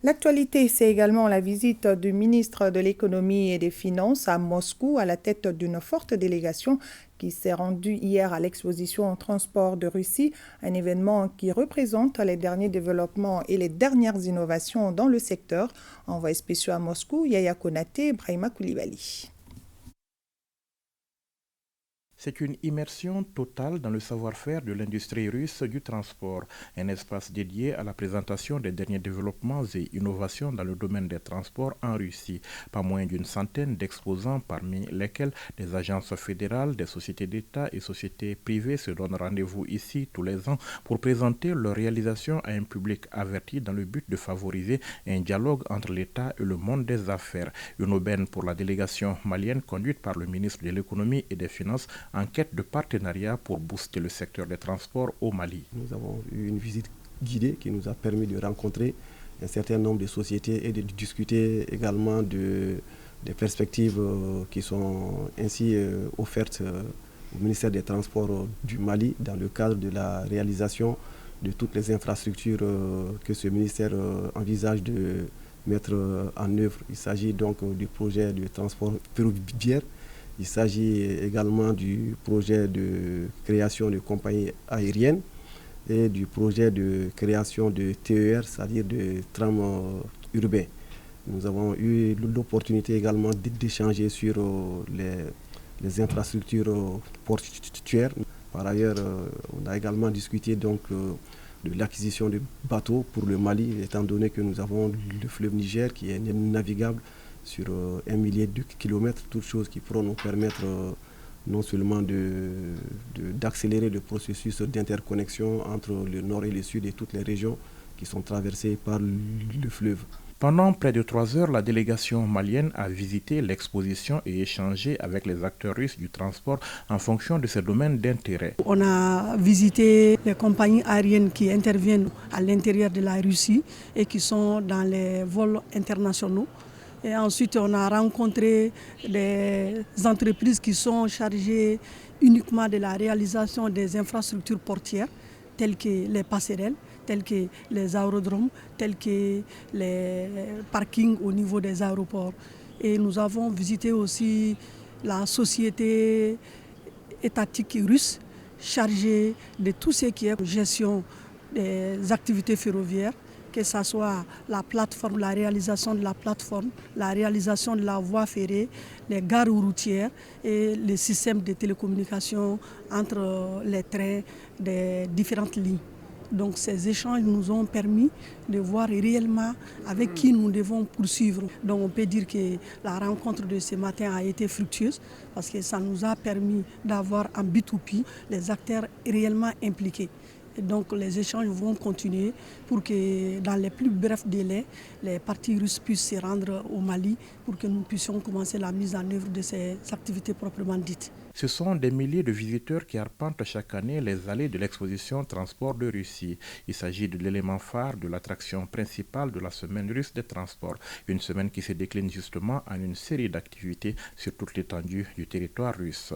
L'actualité, c'est également la visite du ministre de l'économie et des finances à Moscou à la tête d'une forte délégation qui s'est rendue hier à l'exposition en transport de Russie, un événement qui représente les derniers développements et les dernières innovations dans le secteur. Envoyé spéciaux à Moscou, Yaya Konaté, Brahima Koulibaly. C'est une immersion totale dans le savoir-faire de l'industrie russe du transport, un espace dédié à la présentation des derniers développements et innovations dans le domaine des transports en Russie. Pas moins d'une centaine d'exposants, parmi lesquels des agences fédérales, des sociétés d'État et sociétés privées se donnent rendez-vous ici tous les ans pour présenter leurs réalisations à un public averti dans le but de favoriser un dialogue entre l'État et le monde des affaires. Une aubaine pour la délégation malienne conduite par le ministre de l'économie et des finances en quête de partenariat pour booster le secteur des transports au Mali. Nous avons eu une visite guidée qui nous a permis de rencontrer un certain nombre de sociétés et de discuter également des perspectives qui sont ainsi offertes au ministère des Transports du Mali dans le cadre de la réalisation de toutes les infrastructures que ce ministère envisage de mettre en œuvre. Il s'agit donc du projet de transport ferroviaire. Il s'agit également du projet de création de compagnies aériennes et du projet de création de TER, c'est-à-dire de trams urbains. Nous avons eu l'opportunité également d'échanger sur les infrastructures portuaires. Par ailleurs, on a également discuté donc de l'acquisition de bateaux pour le Mali, étant donné que nous avons le fleuve Niger qui est navigable sur 1 millier de kilomètres, toutes choses qui pourront nous permettre non seulement d'accélérer le processus d'interconnexion entre le nord et le sud et toutes les régions qui sont traversées par le fleuve. Pendant près de 3 heures, la délégation malienne a visité l'exposition et échangé avec les acteurs russes du transport en fonction de ses domaines d'intérêt. On a visité les compagnies aériennes qui interviennent à l'intérieur de la Russie et qui sont dans les vols internationaux. Et ensuite, on a rencontré des entreprises qui sont chargées uniquement de la réalisation des infrastructures portières, telles que les passerelles, telles que les aérodromes, tels que les parkings au niveau des aéroports. Et nous avons visité aussi la société étatique russe chargée de tout ce qui est gestion des activités ferroviaires, que ce soit la plateforme, la réalisation de la plateforme, la réalisation de la voie ferrée, les gares routières et les systèmes de télécommunication entre les trains des différentes lignes. Donc ces échanges nous ont permis de voir réellement avec qui nous devons poursuivre. Donc on peut dire que la rencontre de ce matin a été fructueuse parce que ça nous a permis d'avoir en B2P les acteurs réellement impliqués. Et donc les échanges vont continuer pour que dans les plus brefs délais, les parties russes puissent se rendre au Mali pour que nous puissions commencer la mise en œuvre de ces activités proprement dites. Ce sont des milliers de visiteurs qui arpentent chaque année les allées de l'exposition Transport de Russie. Il s'agit de l'élément phare de l'attraction principale de la semaine russe des transports. Une semaine qui se décline justement en une série d'activités sur toute l'étendue du territoire russe.